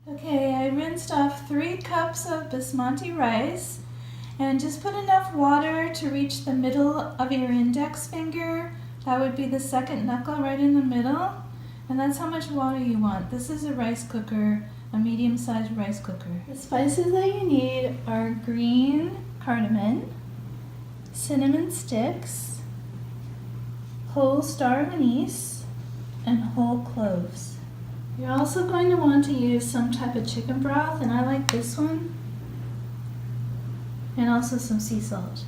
Okay, I rinsed off 3 cups of Basmati rice and just put enough water to reach the middle of your index finger. That would be the second knuckle right in the middle. And that's how much water you want. This is a rice cooker, a medium-sized rice cooker. The spices that you need are green cardamom, cinnamon sticks, whole star of anise, and whole cloves. You're also going to want to use some type of chicken broth, and I like this one, and also some sea salt.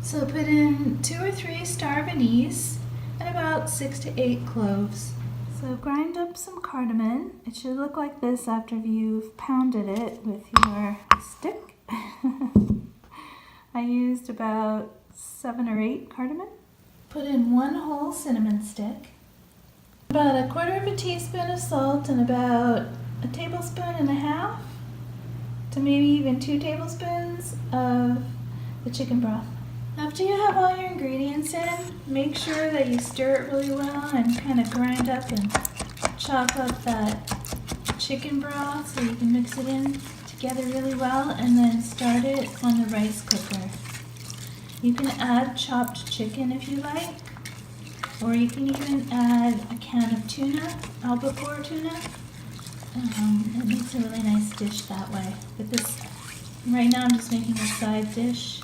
So put in 2 or 3 star of anise and about 6 to 8 cloves. So grind up some cardamom. It should look like this after you've pounded it with your stick. I used about 7 or 8 cardamom. Put in 1 whole cinnamon stick, about 1/4 teaspoon of salt, and about 1.5 tablespoons to maybe even 2 tablespoons of the chicken broth. After you have all your ingredients in, make sure that you stir it really well and kind of grind up and chop up that chicken broth so you can mix it in together really well, and then start it on the rice cooker. You can add chopped chicken if you like, or you can even add a can of tuna, albacore tuna. It makes a really nice dish that way. But this, right now I'm just making a side dish,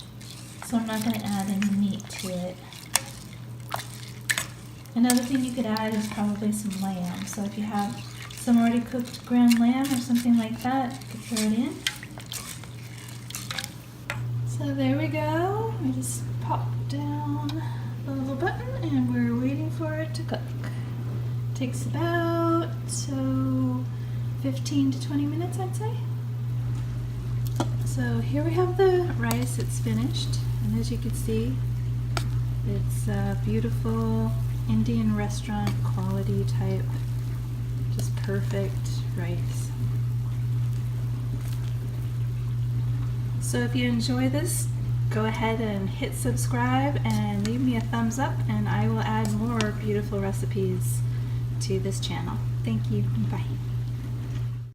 so I'm not going to add any meat to it. Another thing you could add is probably some lamb. So if you have some already cooked ground lamb or something like that, you could throw it in. So there we go. We just pop down the little button and we're waiting for it to cook. Takes about 15 to 20 minutes, I'd say. So here we have the rice. It's finished, and as you can see, it's beautiful Indian restaurant quality type, just perfect rice. So if you enjoy this, go ahead and hit subscribe and leave me a thumbs up, and I will add more beautiful recipes to this channel. Thank you. Bye.